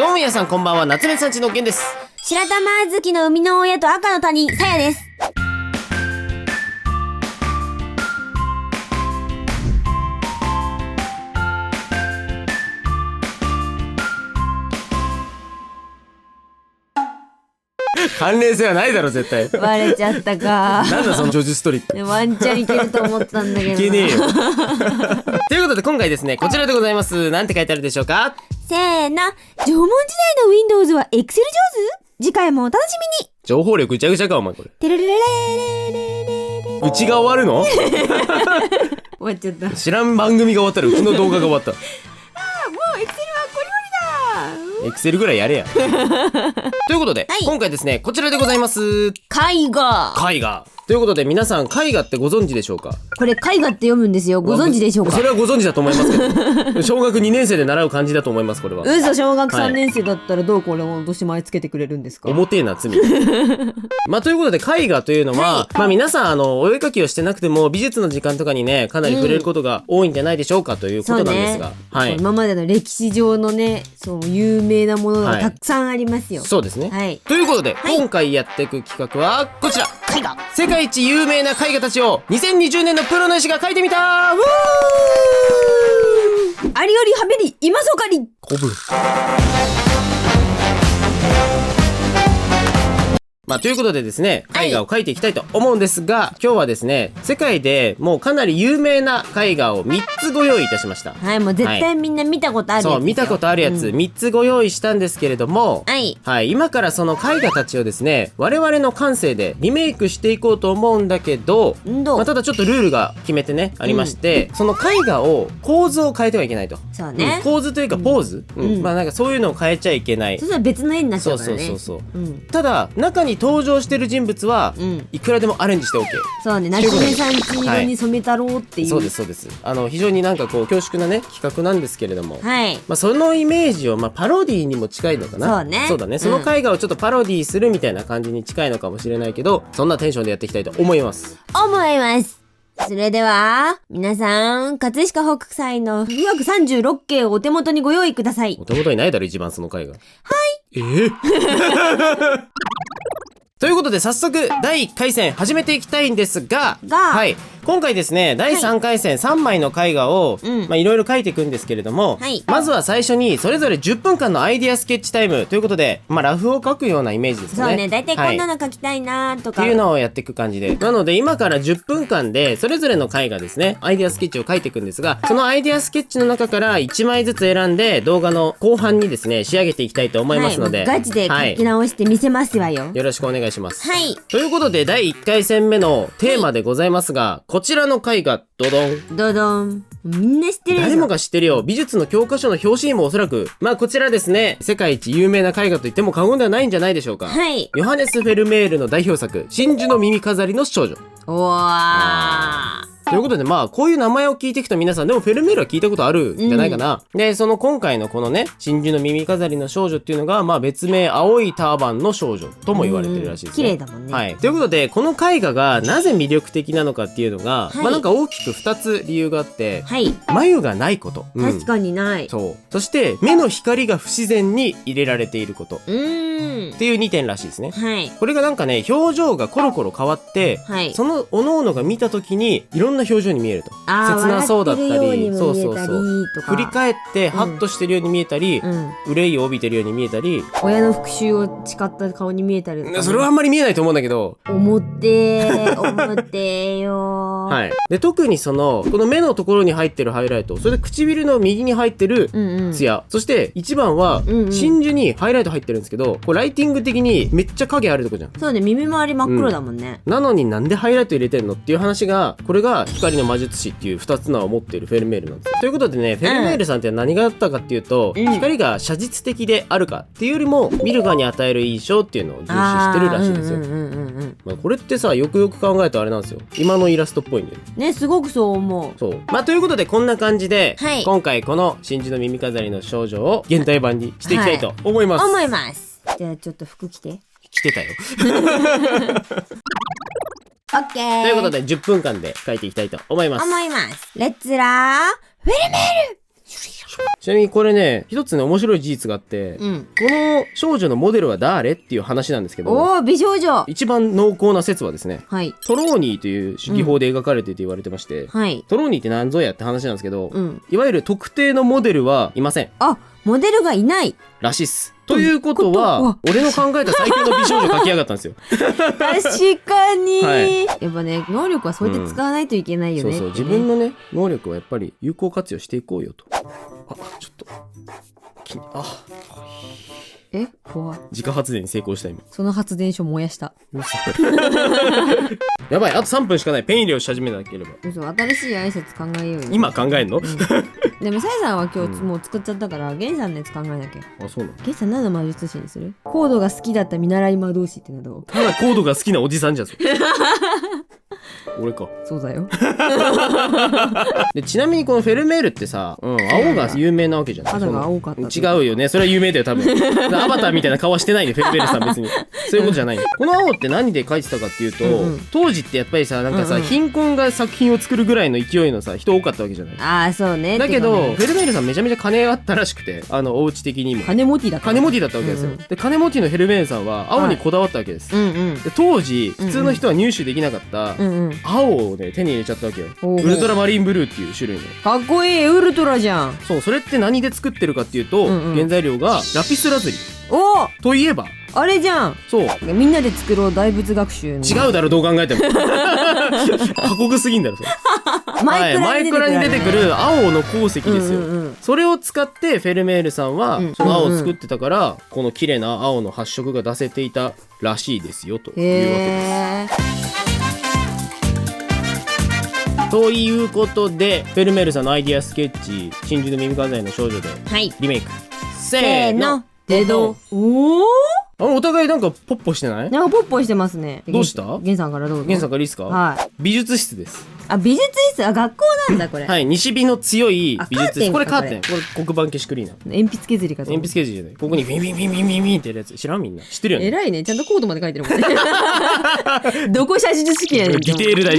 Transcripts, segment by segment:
どうも皆さんこんばんは、夏目さんちのけんです。白玉あずきの生みの親と赤の他人、さやです。関連性はないだろ絶対。バレちゃったか。なんだそのジョージストリック。ワンチャンいけると思ったんだけどな。いけねえよ。ということで今回ですね、こちらでございます。なんて書いてあるでしょうか。せーの、縄文時代の Windows は Excel 上手？次回もお楽しみに。情報量ぐちゃぐちゃかお前これ。てれれれれれれれ。うちが終わるの？終わっちゃった。知らん番組が終わったらうちの動画が終わった。もう Excel はこれまでだ。エクセルぐらいやれや。ということで、はい、今回ですね、こちらでございます。絵画。絵画。ということで皆さん絵画ってご存知でしょうか。これ絵画って読むんですよ。ご存知でしょうか。それはご存知だと思いますけど。小学2年生で習う漢字だと思います。これは嘘。小学3年生だったらどうこれを落とし前つけてくれるんですか。重てえな罪。まあということで絵画というのは、まあ皆さんお絵描きをしてなくても美術の時間とかにねかなり触れることが多いんじゃないでしょうかということなんですが、ね、はい、今までの歴史上のねそう有名なものがたくさんありますよ。そうですね、はい、ということで、今回やっていく企画はこちら。絵画。世界一有名な絵画たちを2020年のプロの絵師が描いてみた。ありよりはべり今そかりこぶ。まあ、ということでですね、絵画を描いていきたいと思うんですが、今日はですね、世界でもうかなり有名な絵画を3つご用意いたしました。はい、もう絶対みんな見たことあるやつですよ。そう、見たことあるやつ、3つご用意したんですけれども、はい、今からその絵画たちをですね、我々の感性でリメイクしていこうと思うんだけど、まあ、ただちょっとルールが決めてね、ありまして、その絵画を構図を変えてはいけないと。そうね。構図というかポーズ、まあなんかそういうのを変えちゃいけない。そしたら別の絵になっちゃうからね。そう。ただ中に登場してる人物は、いくらでもアレンジして OK。そうね、夏目さんち色に染めたろうっていう。そうです。非常になんかこう恐縮なね企画なんですけれども、はい。まあそのイメージをパロディにも近いのかな。そうだね。その絵画をちょっとパロディするみたいな感じに近いのかもしれないけど、そんなテンションでやっていきたいと思います。それでは皆さん、葛飾北斎の富岳36景をお手元にご用意ください。お手元にないだろ一番その絵画。はい。ということで早速第1回戦始めていきたいんですが、はい、今回ですね第3回戦3枚の絵画をいろいろ描いていくんですけれども、まずは最初にそれぞれ10分間のアイデアスケッチタイムということで、ラフを描くようなイメージですね。そうね、だいたいこんなの描きたいなとか、っていうのをやっていく感じで、なので今から10分間でそれぞれの絵画ですねアイデアスケッチを描いていくんですが、そのアイデアスケッチの中から1枚ずつ選んで動画の後半にですね仕上げていきたいと思いますので、ガチで描き直してみせますわよ。よろしくお願いします。はい。ということで第1回戦目のテーマでございますが、こちらの絵画ドドンドドン、みんな知ってるでしょ。誰もが知ってるよ。美術の教科書の表紙にもおそらく、こちらですね、世界一有名な絵画と言っても過言ではないんじゃないでしょうか。はい。ヨハネス・フェルメールの代表作、真珠の耳飾りの少女。おわー。ということでこういう名前を聞いていくと皆さんでもフェルメールは聞いたことあるんじゃないかな。でその今回のこのね真珠の耳飾りの少女っていうのが別名青いターバンの少女とも言われてるらしいですね。綺麗だもんね。はい。ということでこの絵画がなぜ魅力的なのかっていうのが、なんか大きく2つ理由があって、眉がないこと、確かにない。そして目の光が不自然に入れられていることっていう2点らしいですね。これがなんかね表情がコロコロ変わって、その各々が見た時にいろんな表情に見えると。切なそうだったり、振り返ってハッとしてるように見えたり、憂いを帯びてるように見えたり、親の復讐を誓った顔に見えたり、それはあんまり見えないと思うんだけど、思ってよ。はい。で特にこの目のところに入ってるハイライト、それで唇の右に入ってるツヤ、そして一番は真珠にハイライト入ってるんですけど、これライティング的にめっちゃ影あるとこじゃん。そうね、耳周り真っ黒だもんね。なのになんでハイライト入れてんのっていう話が、これが光の魔術師っていう2つのを持っているフェルメールなんです。ということでね、フェルメールさんって何があったかっていうと、光が写実的であるかっていうよりも見る側に与える印象っていうのを重視してるらしいですよ。これってさよくよく考えるとあれなんですよ、今のイラストっぽいんだよね。すごくそう思う。そうということでこんな感じで、今回この真珠の耳飾りの少女を現代版にしていきたいと思います。じゃあちょっと服着てたよ。オッケー。ということで10分間で描いていきたいと思います。レッツラーフェルメール。ちなみにこれね、一つね面白い事実があって、この少女のモデルは誰っていう話なんですけど、おー美少女。一番濃厚な説はですね、はい、トローニーという手技法で描かれていて言われてまして、はい、トローニーって何ぞやって話なんですけど、いわゆる特定のモデルはいません。あ、モデルがいないらしいっす。ということは、俺の考えた最強の美少女描き上がったんですよ。確かに、はい、やっぱね、能力はそうやって使わないといけないよね、そうそう、自分のね能力はやっぱり有効活用していこうよと。あ、ちょっと怖い。自家発電に成功した今。その発電所燃やした。やばい、あと3分しかない。ペン入れをし始めなければ。嘘、新しい挨拶考えようよ。今考えんの？でもサイさんは今日もう作っちゃったから、ゲンさんのやつ考えなきゃ。あ、そうなの？ゲンさん何の魔術師にする？コードが好きだった見習い魔導士ってのはどう？ただコードが好きなおじさんじゃん。俺か。そうだよ。でちなみにこのフェルメールってさ、青が有名なわけじゃない。肌が青かった。違うよね。それは有名だよ多分。アバターみたいな顔してないね、フェルメールさん別に。そういうことじゃない。この青って何で描いてたかっていうと、当時ってやっぱりさ、なんかさ、貧困が作品を作るぐらいの勢いのさ人多かったわけじゃない。ああ、そうね。だけどフェルメールさんめちゃめちゃ金あったらしくて、お家的にも金持ちだった。金持ちだったわけですよ。で金持ちのフェルメールさんは青にこだわったわけです。で当時普通の人は入手できなかった青をね手に入れちゃったわけよ。ウルトラマリンブルーっていう種類の。かっこいい、ウルトラじゃん。そう、それって何で作ってるかっていうと、原材料がラピスラズリ。おといえばあれじゃん。そう、みんなで作ろう大仏学習。違うだろ、どう考えても。過酷すぎんだろそれ。マイクラに出てくる青の鉱石ですよ。それを使ってフェルメールさんはその青を作ってたから、この綺麗な青の発色が出せていたらしいですよというわけです。ということでフェルメールさんのアイディアスケッチ「真珠の耳飾りの少女」でリメイク、せーの、デド。おお、お互いなんかポッポしてない？なんかポッポしてますね。どうした？ゲンさんからどうぞ。ゲンさんからいいですか？はい。美術室です。あ、美術室、あ、学校なんだこれ。はい、西日の強い美術室。これカーテン。これ黒板消しクリーナー。鉛筆削りかと。鉛筆削りじゃない。ここにビンビンビンビンビンビンってやるやつ知らん？みんな知ってるよね。偉いね、ちゃんとコードまで書いてるもんね。どこ写真好きやねん。ディテール大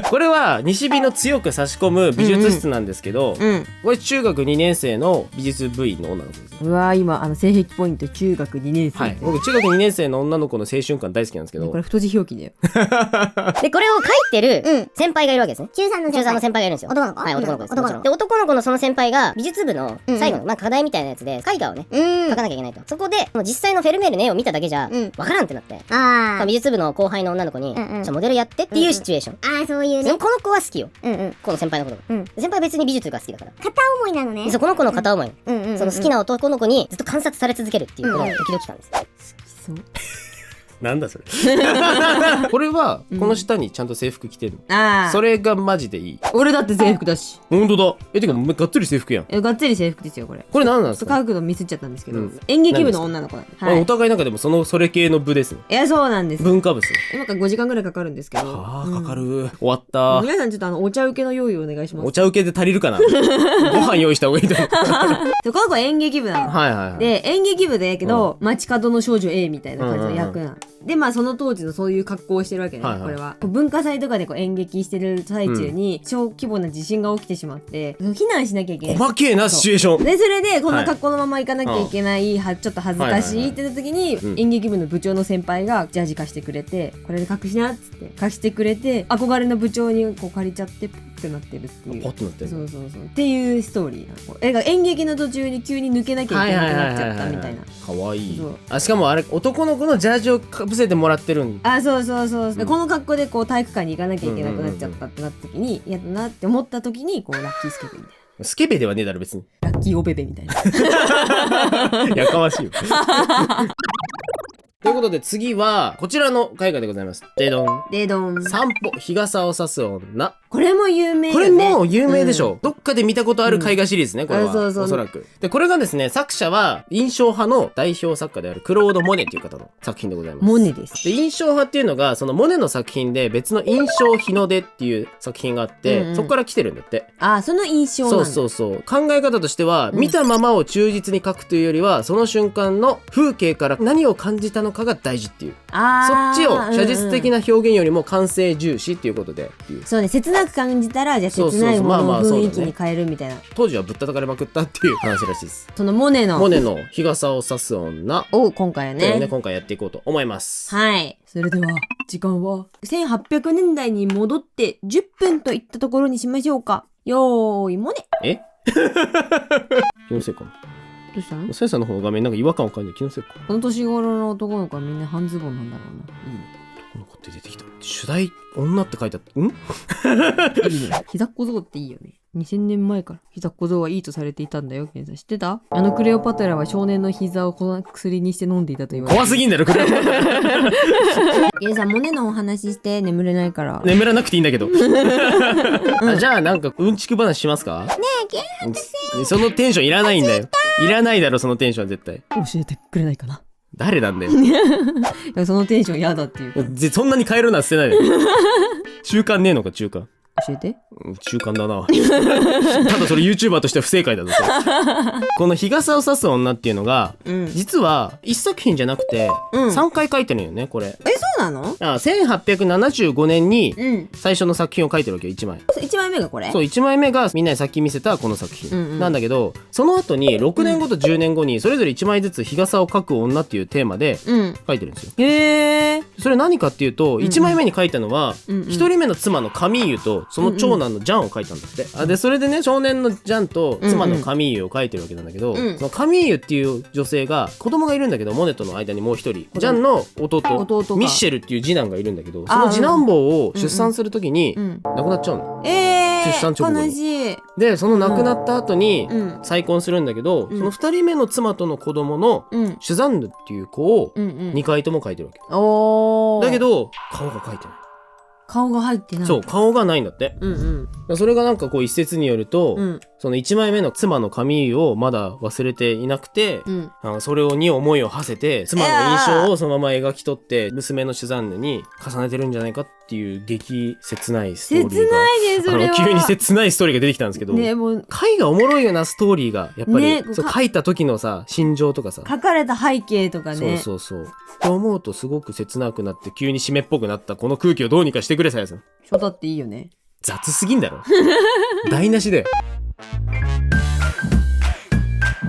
事。これは西日の強く差し込む美術室なんですけど、これ中学2年生の美術部員の女の子です。うわー、今性癖ポイント中学2年生。はい、僕中学2年生の女の子の青春感大好きなんですけど、これ太字表記だよ。でこれを書いてる先輩がいるわけですね。中3の先輩がいるんですよ。男の子？はい、男の子です。で男の子のその先輩が美術部の最後の課題みたいなやつで絵画をね描かなきゃいけないと。そこでもう実際のフェルメールの絵を見ただけじゃわからんってなって、美術部の後輩の女の子にモデルやってっていうシチュエーション。ああ、そういうね。この子は好きよ、この先輩のことが。先輩は別に美術が好きだから片思いなのね。そう、この子の片思い、その好きな男の子にずっと観察され続けるっていうこのドキドキ感です。好きそう。なんだそれ。これはこの下にちゃんと制服着てる。それがマジでいい。俺だって制服だし。本当だ。てかがっつり制服やん。がっつり制服ですよこれ。これ何なんですか？書くのミスっちゃったんですけど、演劇部の女の子なんで。お互いなんかでもそれ系の部ですね。いや、そうなんです。文化部です。今から5時間ぐらいかかるんですけど。かかる。終わった。皆さんちょっとお茶受けの用意お願いします。お茶受けで足りるかな。ご飯用意した方がいいと思う。この子演劇部なの。はいはい。で演劇部だけど街角の少女 A みたいな感じの役なの。でまあその当時のそういう格好をしてるわけね、これは文化祭とかで演劇してる最中に小規模な地震が起きてしまって避難しなきゃいけない。細けえなシチュエーションで、それでこんな格好のまま行かなきゃいけない、ちょっと恥ずかしいってなった時に演劇部の部長の先輩がジャージ貸してくれて、これで隠しなっつって貸してくれて、憧れの部長にこう借りちゃってポッてなってるっていう。ポッてなってる。そうっていうストーリーなの。演劇の途中に急に抜けなきゃいけなくなっちゃったみたいな。かわいい。しかもあれ男の子のジャージをかぶせてもらってるん。あ、そう、この格好でこう体育館に行かなきゃいけなくなっちゃったってなった時に嫌だなって思った時にこうラッキースケベみたいな。スケベではねえだろ別に。ラッキーおべべみたいな。やかましいよ。ということで次はこちらの絵画でございます。デドン。デドン。散歩日傘を差す女。これも有名よね。これも有名でしょ、どっかで見たことある絵画シリーズね、これはおそらく。でこれがですね、作者は印象派の代表作家であるクロード・モネという方の作品でございます。モネです。で印象派っていうのがそのモネの作品で別の印象日の出っていう作品があって、そこから来てるんだって。あ、その印象なんだ。そう考え方としては、見たままを忠実に描くというよりはその瞬間の風景から何を感じたののかが大事っていう、そっちを写実的な表現よりも感性重視っていうことでっていう。そうね、切なく感じたらじゃあ切ないものを雰囲気に変えるみたいな。当時はぶったたかれまくったっていう話らしいです。そのモネの日傘を差す女を今回はね今回やっていこうと思います。はい、それでは時間は1800年代に戻って10分といったところにしましょうか。よーいモネ。気のせいかな。どうしたの？さやさんの方の画面なんか違和感を感じる。気のせいか。この年頃の男の子はみんな半ズボンなんだろうな。いいね。男の子って出てきた。主題女って書いてあった。いいね。膝っ小僧っていいよね。2000年前から膝小僧はいいとされていたんだよ。ケンさん知ってた？クレオパトラは少年の膝をこの薬にして飲んでいたと言われて。怖すぎんだろクレオパトラ。ケンさんモネのお話して眠れないから。眠らなくていいんだけど。じゃあなんかうんちく話しますか？ねえケンさん。そのテンションいらないんだよ。いらないだろそのテンションは絶対。教えてくれないかな。誰なんだよ。そのテンション嫌だっていう。そんなに変えるのは捨てないで。中間ねえのか中間。教えて。中間だな。ただそれ YouTuber としては不正解だぞ。この日傘を差す女っていうのが、実は1作品じゃなくて3回書いてるよねこれ。そうなの？1875年に最初の作品を書いてるわけよ1枚。1枚目がこれ？そう1枚目がみんなにさっき見せたこの作品なんだけど、その後に6年後と10年後にそれぞれ1枚ずつ日傘を描く女っていうテーマで書いてるんですよ。へー。それ何かっていうと1枚目に書いたのは1人目の妻のカミーユとその長男のジャンを書いたんだって。でそれでね少年のジャンと妻のカミーユを書いてるわけなんだけど、そのカミーユっていう女性が子供がいるんだけど、モネとの間にもう一人ジャンの弟ミッシェルっていう次男がいるんだけど、その次男坊を出産するときに亡くなっちゃうの。出産直後に。悲しい。でその亡くなった後に再婚するんだけど、その2人目の妻との子供のシュザンヌっていう子を2回とも書いてるわけ。だけど顔が書いてない。顔が入ってない。そう顔がないんだって。それがなんかこう一説によると、その1枚目の妻のカミーユをまだ忘れていなくて、それに思いを馳せて妻の印象をそのまま描き取って娘のシュザンヌに重ねてるんじゃないかっていう激切ないストーリーが。切ないねそれは。急に切ないストーリーが出てきたんですけど、ね、もう回がおもろいよなストーリーがやっぱり、そう書いた時のさ心情とかさ書かれた背景とかね。そうと思うとすごく切なくなって急に締めっぽくなったこの空気をどうにかしてくれさやさん。初だっていいよね。雑すぎんだろ。台無しだよ。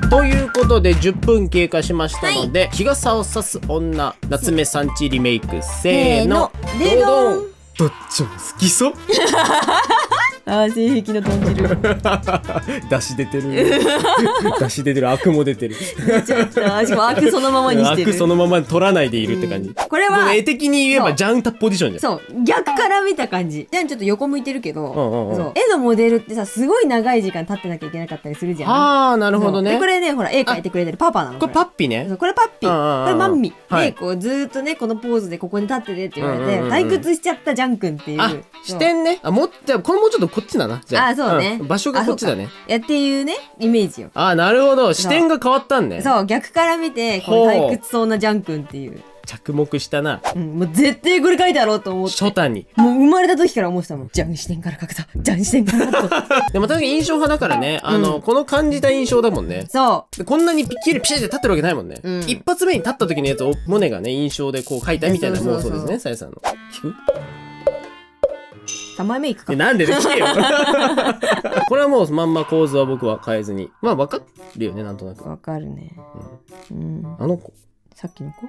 ということで10分経過しましたので、日傘を差す女夏目さんちリメイクせーのでどん。どっちも好きそう。性癖の豚汁。出汁出てる。出汁出てる。アクも出てる。出ちゃった。しかもアクそのままにしてる。アクそのまま取らないでいるって感じ。これは絵的に言えばジャンタポジションじゃん。そう逆から見た感じ。じゃんちょっと横向いてるけど、そう絵のモデルってさすごい長い時間立ってなきゃいけなかったりするじゃん。ああなるほどね。でこれねほら絵描いてくれてるパパなの。これパッピね。これパッピ。これマンミ。でこうずーっとねこのポーズでここに立っててって言われて退屈しちゃったジャン君っていう。視点ね。じゃあこれもうちょっとこっちだな。じゃあそうね。場所がこっちだね。っていうねイメージよ。なるほど視点が変わったんね。そう逆から見てこの退屈そうなジャン君っていう。着目したな。もう絶対これ書いてあろうと思って。初太に。もう生まれた時から思ってたもん。ジャン視点から書くと。ジャン視点から書くと。でも確かに印象派だからね。この感じた印象だもんね。そう。こんなにピッチリ立ってるわけないもんね。一発目に立った時のやつをモネがね印象でこう書いたみたいな妄想ですね。さやさんの。聞く3枚目いくか。なんでで聞けよ。これはもうまんま構図は僕は変えずに。まあ分かるよねなんとなく。分かるね。あの子。さっきの子？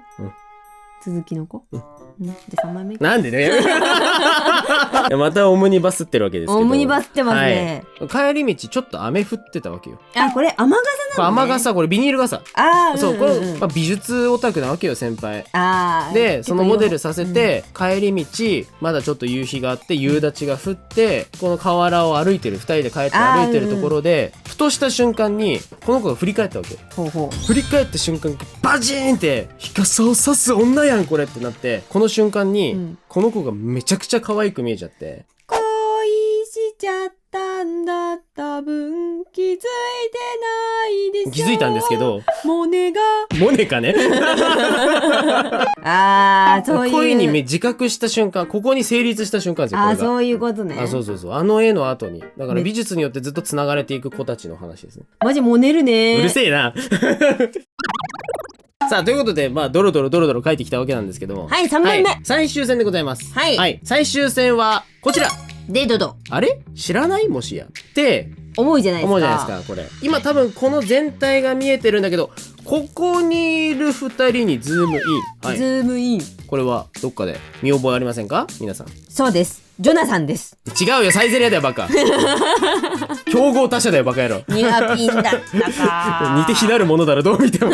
続きの子？で3枚目。なんでね。またオムニバスってるわけですけど。オムニバスってますね。帰り道ちょっと雨降ってたわけよ。これ雨傘なのね。雨傘これビニール傘。そうこれ美術オタクなわけよ先輩。でそのモデルさせて帰り道まだちょっと夕日があって夕立が降ってこの河原を歩いてる2人で帰って歩いてるところでふとした瞬間にこの子が振り返ったわけ。振り返った瞬間バジーンって日傘を差す女やんこれってなってこの瞬間にこの子がめちゃくちゃ可愛く見えちゃって恋しちゃったんだ多分気づいてないでしょ。気づいたんですけどモネかね。そういう恋に自覚した瞬間ここに成立した瞬間ですよこれが。そういうことね。そうあの絵の後にだから美術によってずっとつながれていく子たちの話ですね。マジモネるね。うるせえな。さあということでドロドロ書いてきたわけなんですけども、はい、3番目、最終戦でございます。はい、最終戦はこちらでドド。あれ知らないもしやって思うじゃないですか。これ今多分この全体が見えてるんだけど、ここにいる2人にズームイン、ズームイン。これはどっかで見覚えありませんか皆さん？そうです、ジョナサンです。違うよ、サイゼリヤだよバカ。競合他社だよバカ野郎。ニアピンだったか。似て非なるものだろどう見ても。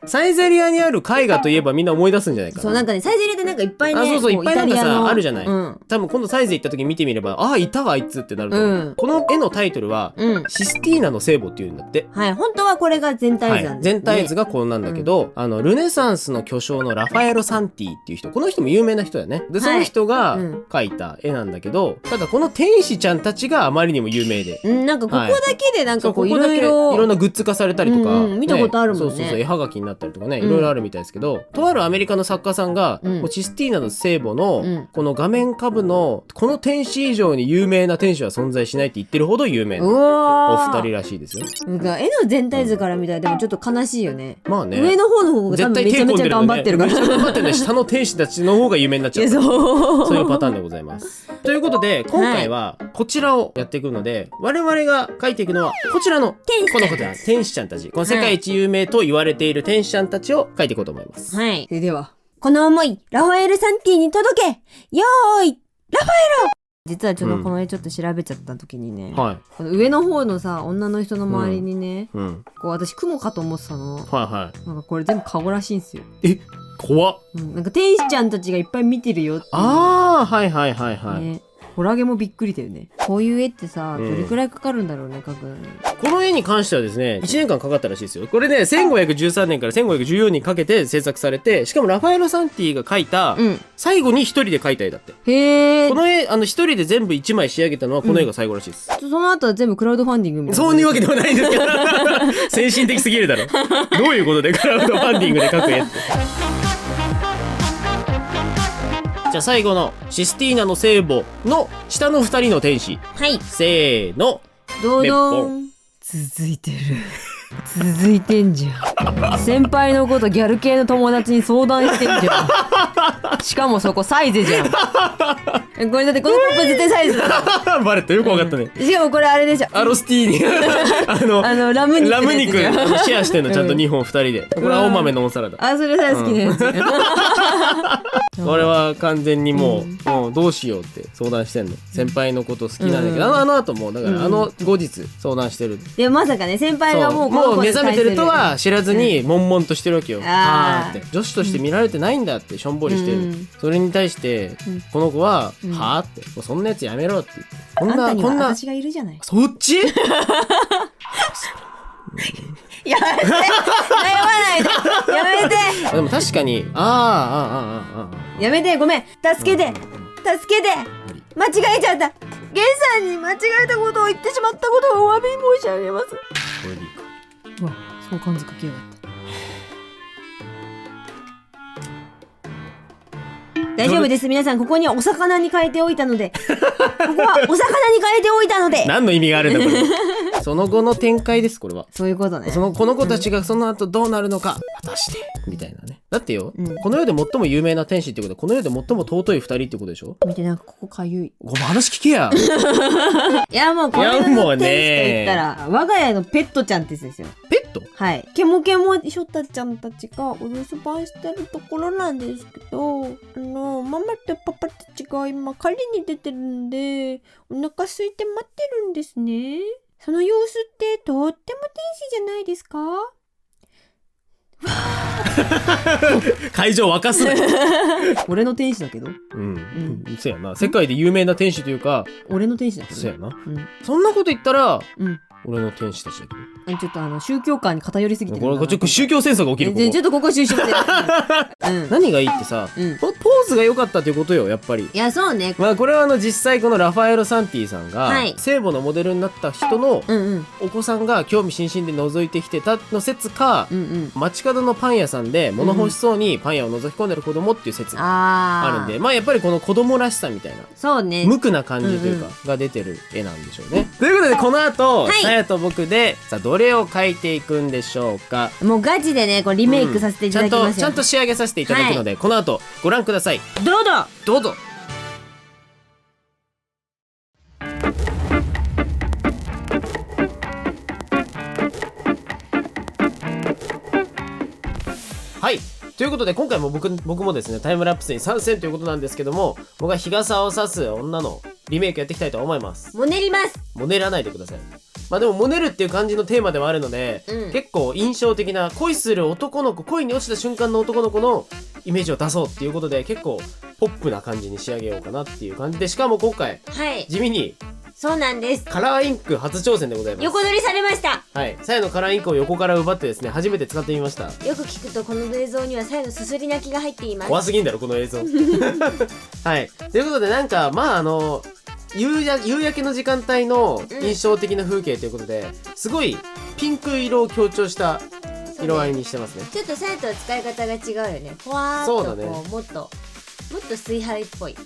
サイゼリヤにある絵画といえばみんな思い出すんじゃないかな。そうなんかね、サイゼリヤってなんかいっぱいね、いっぱいなんかさあるじゃない、うん、多分今度サイゼ行った時見てみれば、いたわあいつってなると思う、うん、この絵のタイトルは、システィーナの聖母っていうんだって。はい、本当はこれが全体図なんです、ね、全体図がこうなんだけど、ルネサンスの巨匠のラファエロ・サンティっていう人、この人も有名な人だよね。でその人が描いた絵なんだけど、ただこの天使ちゃんたちがあまりにも有名で、なんかここだけでなんかこういろいろなグッズ化されたりとか、見たことあるもんね。そう絵はがきになったりとかね、いろいろあるみたいですけど、とあるアメリカの作家さんが、システィーナの聖母のこの画面下部のこの天使以上に有名な天使は存在しないって言ってるほど有名なお二人らしいですよ。絵の全体図から見たらでもちょっと悲しいよね。まあね、上の方の方が多分めちゃめちゃ頑張ってるから、めちゃ頑張ってるね。下の天使たちの方が有名になっちゃう。そういうパターンでございます。ということで今回はこちらをやっていくので、我々が描いていくのはこちらのこの子たち、天使ちゃんたち、この世界一有名と言われている天使ちゃんたちを描いていこうと思います。はい。それではこの思いラファエル・サンティに届け、よーいラファエロ。実はちょっとこの絵ちょっと調べちゃった時にね、この上の方のさ女の人の周りにね、こう私雲かと思ってたの。なんかこれ全部顔らしいんですよ。怖っ。なんか天使ちゃんたちがいっぱい見てるよっていう。ね、ホラゲもびっくりだよね。こういう絵ってさ、どれくらいかかるんだろうね、描くのに。この絵に関してはですね、1年間かかったらしいですよ。これね、1513年から1514年にかけて制作されて、しかもラファエロ・サンティが描いた、最後に一人で描いた絵だって。へー。この絵、一人で全部1枚仕上げたのはこの絵が最後らしいです。その後は全部クラウドファンディングみたいな。そういうわけではないんですけど。先進的すぎるだろ。どういうことでクラウドファンディングで描く絵って。じゃあ最後のシスティーナの聖母の下の2人の天使、せーの、どどん。続いてる。続いてんじゃん。先輩のことギャル系の友達に相談してんじゃん。しかもそこサイゼじゃん。これだってこのコップ絶対サイズだ。バレた、よくわかったね。しかもこれあれでしょ。アロスティーニ。ラム肉シェアしてんの、ちゃんと2本2人で。これ青豆のおサラダ。それさ好きなやつ。これは完全にもうどうしようって相談してんの。先輩のこと好きなんだけど、あの後もだから後日相談してる。でまさかね、先輩がもう目覚めてるとは知らずに悶々としてるわけよ。って女子として見られてないんだってしょんぼりしてる。それに対してこの子ははあって、そんなやつやめろって言って。こんな私がいるじゃない。そっち？やめて、悩まないで、やめて。でも確かにやめて、ごめん、助けて、間違えちゃった。ゲンさんに間違えたことを言ってしまったことをお詫び申し上げます。これでいいか。うわ、相関図書きやがった。大丈夫です、皆さん。ここにはお魚に変えておいたので、ここはお魚に変えておいたので。何の意味があるんだこれ。その後の展開です、これは。そういうことね。この子たちがその後どうなるのか、果たしてみたいなね。だってよ、この世で最も有名な天使ってことはこの世で最も尊い2人ってことでしょ。見て、なんかここかゆい。ごめん、話聞けや。いやもうこれの天使と言ったら我が家のペットちゃんってですよ。ペット？はい。ケモケモショタちゃんたちがお留守番してるところなんですけど、ママとパパたちが今狩りに出てるんで、お腹空いて待ってるんですね。その様子ってとっても天使じゃないですか？会場沸かすね。俺の天使だけど。そうやな。世界で有名な天使というか、俺の天使だけど。そうやな。そんなこと言ったら、俺の天使たちだけど。ちょっと宗教観に偏りすぎてる。これちょっと宗教戦争が起きる。ちょっとここ収集して。何がいいってさ、このポーズが良かったっていうことよ、やっぱり。いや、そうね。まあこれは実際このラファエロ・サンティさんが聖母のモデルになった人のお子さんが興味津々で覗いてきてたの説か、街角のパン屋さんで物欲しそうにパン屋を覗き込んでる子供っていう説があるんで、まあやっぱりこの子供らしさみたいな、そうね、無垢な感じというかが出てる絵なんでしょうね。ということでこの後、最さやと僕で、さあどれを描いていくんでしょうか。もうガチでねこれリメイクさせていただきますよ、ちゃんと仕上げさせていただくので、この後ご覧ください。どうぞどうぞ。はい、ということで今回も僕もですねタイムラプスに参戦ということなんですけども、僕は日傘を差す女のリメイクやっていきたいと思います。もねります。もねらないでください。まあでももねるっていう感じのテーマではあるので、結構印象的な恋する男の子、恋に落ちた瞬間の男の子のイメージを出そうっていうことで、結構ポップな感じに仕上げようかなっていう感じで、しかも今回、地味にそうなんです。カラーインク初挑戦でございます。横取りされました。はい。さやのカラーインクを横から奪ってですね、初めて使ってみました。よく聞くとこの映像にはさやのすすり泣きが入っています。怖すぎんだろこの映像。はい。ということでなんかまあ夕焼けの時間帯の印象的な風景ということで、すごいピンク色を強調した色合いにしてますね。ちょっとさやとは使い方が違うよね。ふわーっとこう、もっと水彩っぽい。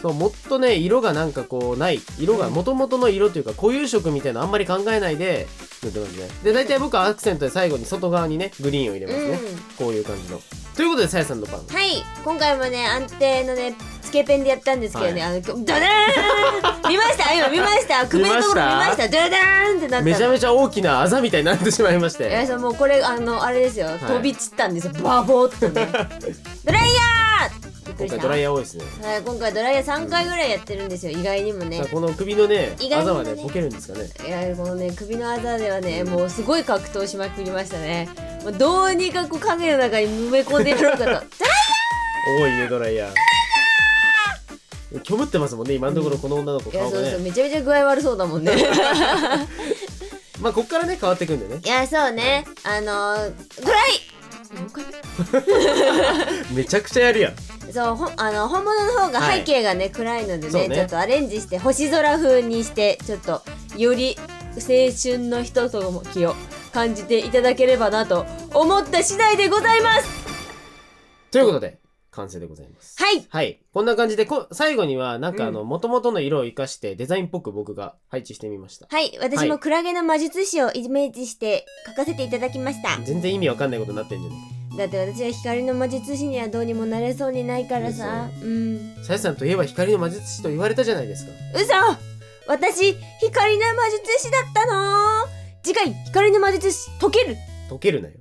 そう、もっとね色がなんかこうない色が元々の色というか固有色みたいなあんまり考えないで塗ってますね。で大体僕はアクセントで最後に外側にねグリーンを入れますね、こういう感じの。ということでさやさんの番。はい、今回もね安定のねつけペンでやったんですけどね、ドダーン見ました今見ました首のところ見ましたドダーンってなった。めちゃめちゃ大きなあざみたいになってしまいまして。いやもうこれあれですよ、飛び散ったんですよバボーっとね。ドライヤー今回ドライヤー多いですね。はい、今回ドライヤー3回ぐらいやってるんですよ、意外にもね。この首のねあざはねボケるんですかね。いやこのね首のあざではね、もうすごい格闘しまくりましたね。もうどうにかこう影の中に埋め込んでやろうかと。ドライヤー多いねドライヤー。虚無ってますもんね今のところこの女の子顔がね。そうめちゃめちゃ具合悪そうだもんね。まあこっからね変わっていくんでね。いやそうね、ドライめちゃくちゃやるやん。そう本物の方が背景がね、暗いのでね、ちょっとアレンジして星空風にしてちょっとより青春のひとときを感じていただければなと思った次第でございます。ということで完成でございます。はい、はい、こんな感じで最後にはなんか元々の色を生かしてデザインっぽく僕が配置してみました。はい、私もクラゲの魔術師をイメージして描かせていただきました。全然意味わかんないことになってんじゃねえか。だって私は光の魔術師にはどうにもなれそうにないからさ。さやさんといえば光の魔術師と言われたじゃないですか。嘘、私光の魔術師だったの。次回光の魔術師解ける解けるなよ。